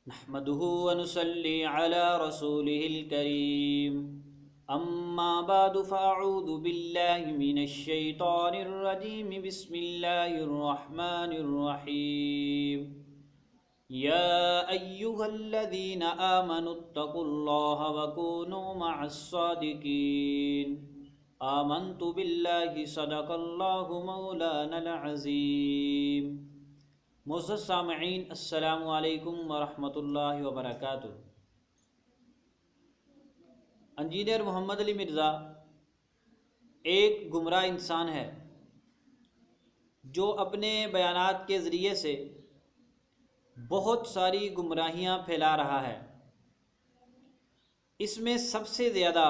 नहमदुहु व नुसल्ली अला रसूलिहिल करीम। अम्मा बादु फ़अऊज़ु बिल्लाहि मिनश शैतानिर रजीम। बिस्मिल्लाहिर रहमानिर रहीम। या अय्युहल्लज़ीना आमनुत्तक़ुल्लाहा व कूनू मअस्सादिक़ीन। आमन्तु बिल्लाहि सदक़ल्लाहु मौलानल अज़ीम। मुअज़्ज़ज़ सामिईन, अस्सलामु अलैकुम वरहमतुल्लाहि वबरकातुहू। इंजीनियर मोहम्मद अली मिर्ज़ा एक गुमराह इंसान है जो अपने बयानात के ज़रिए से बहुत सारी गुमराहियाँ फैला रहा है। इसमें सबसे ज़्यादा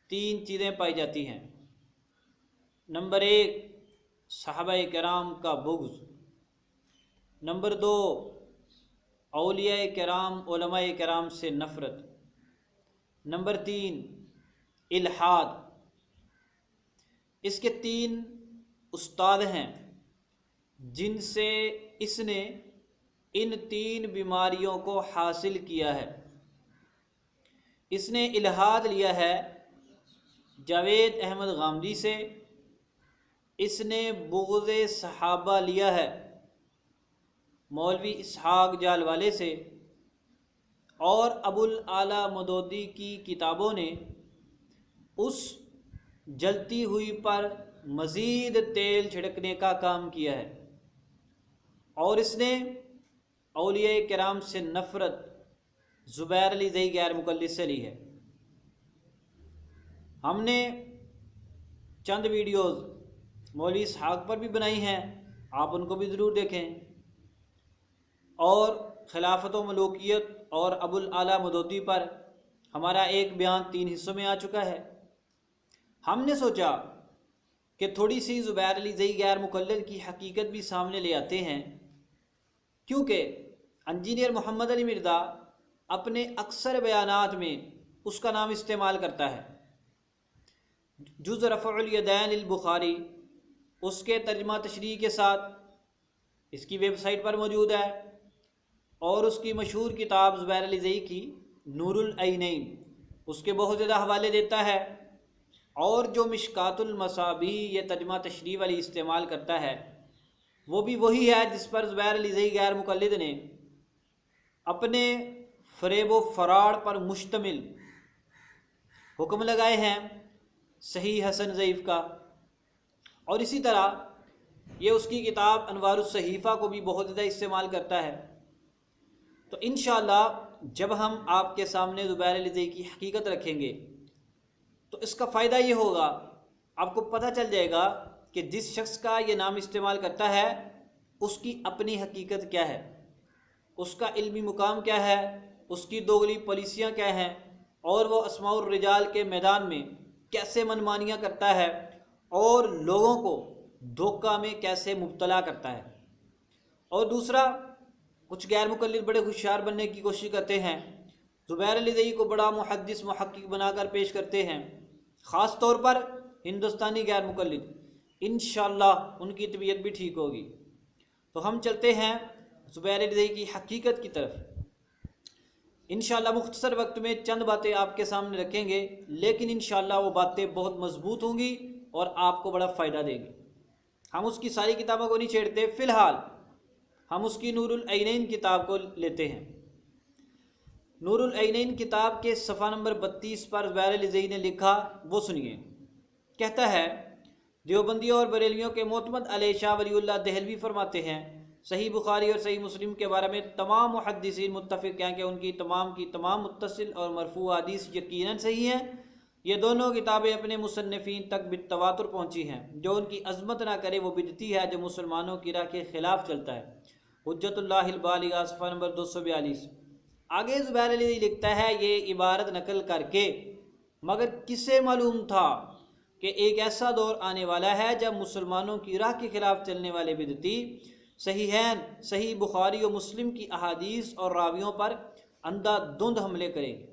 3 चीज़ें पाई जाती हैं। नंबर 1, सहाबाए किराम का बुग़्ज़। नंबर 2, औलियाए किराम उलमाए किराम से नफ़रत। नंबर 3, इल्हाद। इसके 3 उस्ताद हैं जिनसे इसने इन 3 बीमारियों को हासिल किया है। इसने इल्हाद लिया है जावेद अहमद गामदी से। इसने बुग़्ज़े सहाबा लिया है मौलवी इसहाक़ जालवाले से। और अबुल आला मदोदी की किताबों ने उस जलती हुई पर मज़ीद तेल छिड़कने का काम किया है। और इसने औलिया किराम से नफ़रत ज़ुबैर अली ज़ई गैर मुक़ल्लिद से ली है। हमने चंद वीडियोज़ मौलवी इसहाक़ पर भी बनाई हैं, आप उनको भी ज़रूर देखें। और खिलाफत व मलूकियत और अबुल आला मदोदी पर हमारा एक बयान 3 हिस्सों में आ चुका है। हमने सोचा कि थोड़ी सी ज़ुबैर अली ज़ई गैर मुक़ल्लिद की हकीकत भी सामने ले आते हैं, क्योंकि इंजीनियर मोहम्मद अली मिर्ज़ा अपने अक्सर बयानात में उसका नाम इस्तेमाल करता है। जुज़ रफ़उल यदैन लिल बुखारी उसके तर्जुमा तशरीह के साथ इसकी वेबसाइट पर मौजूद है। और उसकी मशहूर किताब ज़ुबैर अली ज़ई की नूरुल ऐनैन उसके बहुत ज़्यादा हवाले देता है। और जो मिशकातुल मसाबी ये तर्जुमा तशरीह वाली इस्तेमाल करता है वो भी वही है जिस पर ज़ुबैर अली ज़ई गैर मुक़ल्लिद ने अपने फ़रेब व फ़राड पर मुश्तमिल हुक्म लगाए हैं सही हसन ज़ईफ़ का। और इसी तरह ये उसकी किताब अनवारुस सहीफ़ा को भी बहुत ज़्यादा इस्तेमाल करता है। तो इंशाअल्लाह जब हम आपके सामने ज़ुबैर अली ज़ई की हकीकत रखेंगे तो इसका फ़ायदा ये होगा, आपको पता चल जाएगा कि जिस शख्स का ये नाम इस्तेमाल करता है उसकी अपनी हकीकत क्या है, उसका इल्मी मुकाम क्या है, उसकी दोगली पॉलिसियाँ क्या हैं, और वो अस्माउर रिजाल के मैदान में कैसे मनमानियाँ करता है और लोगों को धोखा में कैसे मुब्तला करता है। और दूसरा, कुछ गैर मुक़ल्लिद बड़े होशियार बनने की कोशिश करते हैं, ज़ुबैर अली ज़ई को बड़ा मुहद्दिस मुहक्किक बनाकर पेश करते हैं, ख़ास तौर पर हिंदुस्तानी गैर मुक़ल्लिद। इंशाअल्लाह उनकी तबीयत भी ठीक होगी। तो हम चलते हैं ज़ुबैर अली ज़ई की हकीकत की तरफ। इंशाअल्लाह मुख्तसर वक्त में चंद बातें आपके सामने रखेंगे, लेकिन इंशाअल्लाह वो बातें बहुत मजबूत होंगी और आपको बड़ा फ़ायदा देंगी। हम उसकी सारी किताबों को नहीं छेड़ते, फ़िलहाल हम उसकी नूरुल ऐनैन किताब को लेते हैं। नूरुल ऐनैन किताब के सफ़ा नंबर 32 पर ज़ुबैर अली ज़ई ने लिखा, वो सुनिए। कहता है, देवबंदियों और बरेलियों के मोतमद अलैहि शाह वलीउल्लाह दहलवी फरमाते हैं, सही बुखारी और सही मुस्लिम के बारे में तमाम मुहद्दिसीन मुत्तफ़िक़ हैं कि उनकी तमाम की तमाम मुत्तसिल और मरफ़ू हदीस यकीनन सही हैं। ये दोनों किताबें अपने मुसन्निफ़ीन तक बित्तवातुर पहुँची हैं। जो उनकी अज़मत ना करे वो बिदती है जो मुसलमानों की राह के ख़िलाफ़ चलता है। हुज्जतुल्लाहिल बालिग़ा सफ़ा नंबर 242। आगे ज़ुबैर अली लिखता है ये इबारत नकल करके, मगर किसे मालूम था कि एक ऐसा दौर आने वाला है जब मुसलमानों की राह के खिलाफ चलने वाले बिदती सहीहैन सही बुखारी और मुस्लिम की अहादीस और रावियों पर अंधाधुंध हमले करेंगे।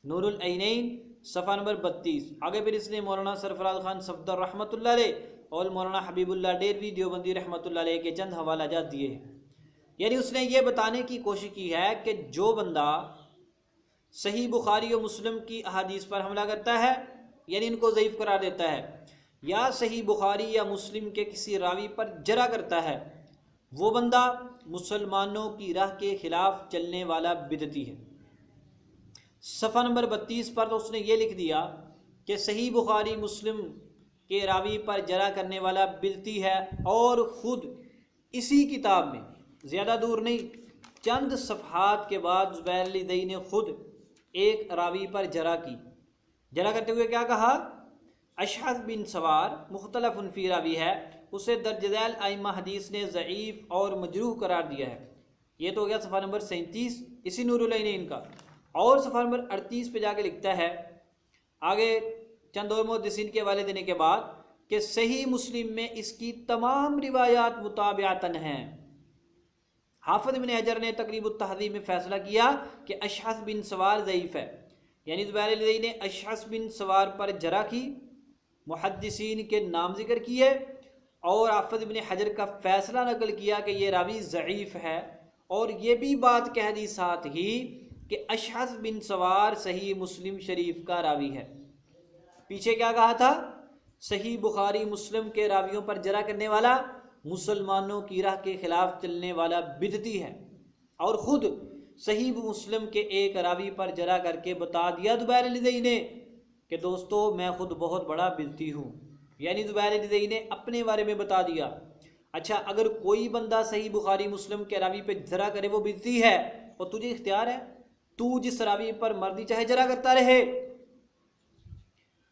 नूरुल ऐनैन सफ़ा नंबर 32। आगे फिर इसने मौलाना सरफराज खान सफदर रहमतुल्लाह अलैह और मौलाना हबीबुल्लाह डेरवी देवबंदी रहमतुल्लाह अलैह के चंद हवाला जात दिए हैं। यानी उसने ये बताने की कोशिश की है कि जो बंदा सही बुखारी और मुस्लिम की अहादीस पर हमला करता है, यानी इनको ज़ईफ़ करार देता है, या सही बुखारी या मुस्लिम के किसी रावी पर जरा करता है, वो बंदा मुसलमानों की राह के खिलाफ चलने वाला बिदती है। सफ़ा नंबर 32 पर तो उसने ये लिख दिया कि सही बुखारी मुस्लिम के रावी पर जरा करने वाला बिदती है, और ख़ुद इसी किताब में ज़्यादा दूर नहीं चंद सफ़हात के बाद ज़ुबैर अली दई ने ख़ुद एक रावी पर जरा की। जरा करते हुए क्या कहा? अशअस बिन सवार मुख्तलफ़ुन फ़ी रावी है, उसे दर्ज झैल आइम्मा हदीस ने ज़ईफ़ और मजरूह करार दिया है। ये तो हो गया सफ़ा नंबर 37 इसी नूरुल ऐनैन का। और सफ़ा नंबर 38 पे जाके लिखता है आगे चंद और मुहद्दिसीन के हवाले देने के बाद कि सही मुस्लिम में इसकी तमाम रिवायात मुताबिअतन हैं। हाफ़िज़ इब्न हजर ने तक़रीबुत तहज़ीब में फ़ैसला किया कि अशअस बिन सवार ज़ईफ़ है, यानी ज़ुबैर अली ने अशअस बिन सवार पर जरा की, मुहद्दिसीन के नाम ज़िक्र किए और हाफ़िज़ इब्न हजर का फ़ैसला नकल किया कि ये रावी ज़ईफ़ है, और ये भी बात कह दी साथ ही कि अशअस बिन सवार सही मुस्लिम शरीफ का रावी है। पीछे क्या कहा था? सही बुखारी मुस्लिम के रावियों पर जरा करने वाला मुसलमानों की राह के खिलाफ चलने वाला बिदती है, और ख़ुद सही मुस्लिम के एक रावी पर जरा करके बता दिया ज़ुबैर अली ने कि दोस्तों मैं ख़ुद बहुत बड़ा बिदती हूँ। यानी ज़ुबैर अली ने अपने बारे में बता दिया। अच्छा, अगर कोई बंदा सही बुखारी मुस्लिम के रावी पर जरा करे वो बिदती है, और तुझे इख्तियार है, तू जिस रावी पर मर्जी चाहे जरा करता रहे।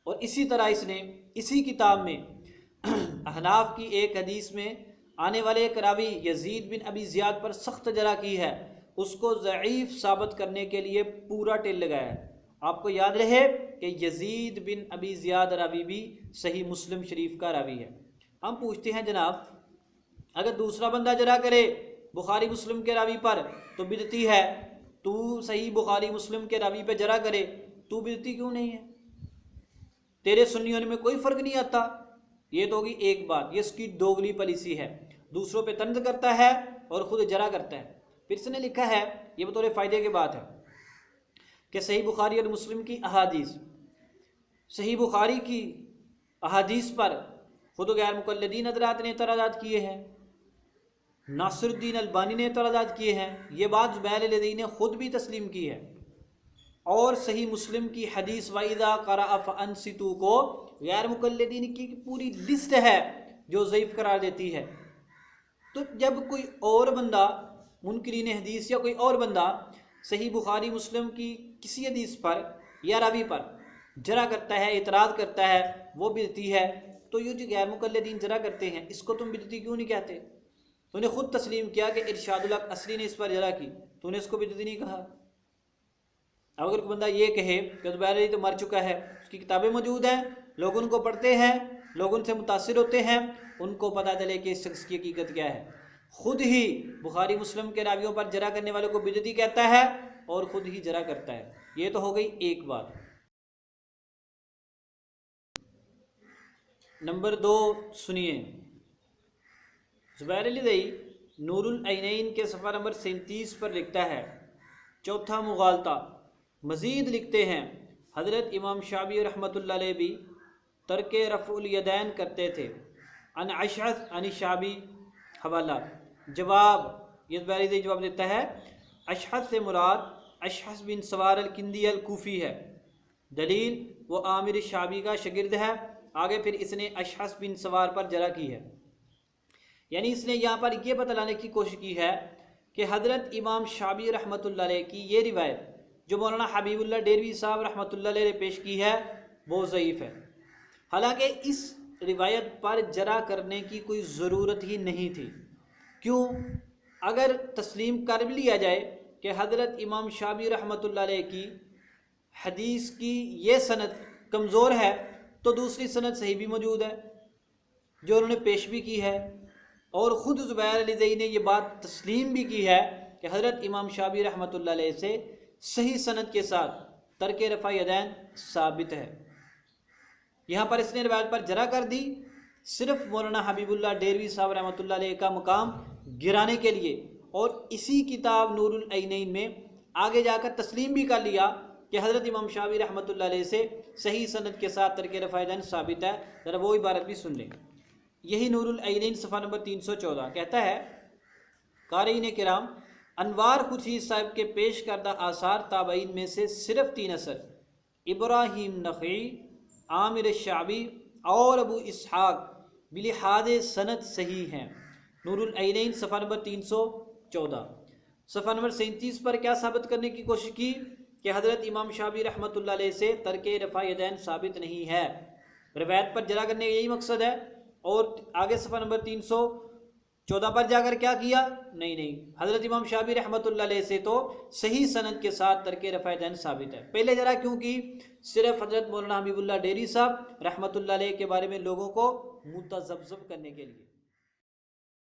और इसी तरह इसने इसी किताब में अहनाफ की एक हदीस में आने वाले एक रावी यजीद बिन अबी ज़ियाद पर सख्त जरा की है, उसको ज़ईफ़ साबित करने के लिए पूरा टेल लगाया है। आपको याद रहे कि यजीद बिन अबी ज़ियाद रावी भी सही मुस्लिम शरीफ का रावी है। हम पूछते हैं जनाब, अगर दूसरा बंदा जरा करे बुखारी मुस्लिम के रावी पर तो बिदती है, तू सही बुखारी मुस्लिम के रावी पर जरा करे, तू बिदती क्यों नहीं है? तेरे सुन्नी होने में कोई फ़र्क नहीं आता। ये तो होगी एक बात, ये इसकी दोगली पॉलिसी है, दूसरों पे तंज करता है और ख़ुद जरा करता है। फिर इसने लिखा है, ये बतौर फ़ायदे की बात है, कि सही बुखारी और मुस्लिम की अहादीस, सही बुखारी की अहादीस पर ख़ुद गैर मुक़ल्लिदीन हज़रात ने एतराज़ात किए हैं, नासिरुद्दीन अलबानी ने एतराज़ात किए हैं। ये बात ज़ुबैर अली ने ख़ुद भी तस्लीम की है। और सही मुस्लिम की हदीस वाइदा क़रा फ़अनसितू को गैर मुक़ल्लिदीन की पूरी लिस्ट है जो ज़ईफ़ करार देती है। तो जब कोई और बंदा मुनकिरीन हदीस या कोई और बंदा सही बुखारी मुस्लिम की किसी हदीस पर या रावी पर जरा करता है, इतराज़ करता है, वो बिदती है, तो ये जो गैर मुक़ल्लिदीन जरा करते हैं इसको तुम बिदती क्यों नहीं कहते? तूने ख़ुद तस्लीम किया कि इरशादुल हक़ असरी ने इस पर जरा की, तूने इसको बिदती नहीं कहा। अगर कोई बंदा ये कहे कि ज़ुबैर अली तो मर चुका है, उसकी किताबें मौजूद हैं, लोग उनको पढ़ते हैं, लोग उनसे मुतासिर होते हैं, उनको पता चले कि इस शख्स की हकीकत क्या है, ख़ुद ही बुखारी मुस्लिम के रावियों पर जरा करने वालों को बिदती कहता है और ख़ुद ही जरा करता है। ये तो हो गई एक बात। नंबर 2 सुनिए, ज़ुबैर अली नूरुल ऐनैन के सफ़ा नंबर 37 पर लिखता है, चौथा मुगालता। मज़ीद लिखते हैं, हज़रत इमाम शाबी रहमतुल्लाह अलैह भी तर्क रफ़उल यदैन करते थे। अन अशअस अन शाबी हवाला जवाब, ये ज़ुबैर अली जवाब देता है, अशअस से मुराद अशअस बिन सवार अल किंदी अल कूफ़ी है। दलील, वो आमिर शाबी का शागिर्द है। आगे फिर इसने अशअस बिन सवार पर जरा की है। यानी इसने यहाँ पर यह बतलाने की कोशिश की है कि हज़रत इमाम शाबी रहमतुल्लाह अलैह की ये रिवायत जो मौलाना हबीबुल्लाह डेरवी साहब रहमतुल्लाह अलैह ने पेश की है वो ज़ईफ़ है। हालांकि इस रिवायत पर जरा करने की कोई ज़रूरत ही नहीं थी। क्यों? अगर तस्लीम कर भी लिया जाए कि हज़रत इमाम शाबी रहमतुल्लाह अलैह की हदीस की ये सनद कमज़ोर है, तो दूसरी सनद सही भी मौजूद है जो उन्होंने पेश भी की है। और ख़ुद ज़ुबैर अली ज़ई ने यह बात तस्लीम भी की है कि हज़रत इमाम शाबी रहमतुल्लाह अलैह से सही सनद के साथ तर्क रफ़ा यदैन साबित है। यहाँ पर इसने रिवायत पर जरा कर दी, सिर्फ मौलाना हबीबुल्लाह डेरवी साहब रहमतुल्लाह अलैह का मुकाम गिराने के लिए, और इसी किताब नूरुल ऐनैन में आगे जाकर तस्लीम भी कर लिया कि हज़रत इमाम शाबी रहमतुल्लाह अलैह से सही सनद के साथ तर्क रफ़ा यदैन साबित है। ज़रा वो इबारत भी सुन लें। यही नूरुल ऐनैन सफ़ा नंबर 314 कहता है, क़ारीन किराम, अनवार खुर्शीद साहब के पेश करदा आसार ताबईन में से सिर्फ 3 असर इब्राहीम नख़ई, आमिर शाबी और अबू इसहाक़ बिलिहाद सनद सही हैं। नूरुल ऐनैन सफ़ा नंबर 314। सफ़ा नंबर 37 पर क्या साबित करने की कोशिश की कि हज़रत इमाम शाबी रहमतुल्लाह अलैह से तर्क रफ़ा यदैन साबित नहीं है। रिवायत पर जरा करने का यही मकसद है। और आगे सफ़ा नंबर 314 पर जाकर क्या किया, नहीं, हज़रत इमाम शाबी रहमतुल्लाह अलैह से तो सही सनद के साथ तर्क रफ़ा यदैन साबित है। पहले जरा क्योंकि सिर्फ हज़रत मौलाना हबीबुल्लाह डेरी साहब रहमतुल्लाह अलैह के बारे में लोगों को मुतज़ब्ज़ब करने के लिए।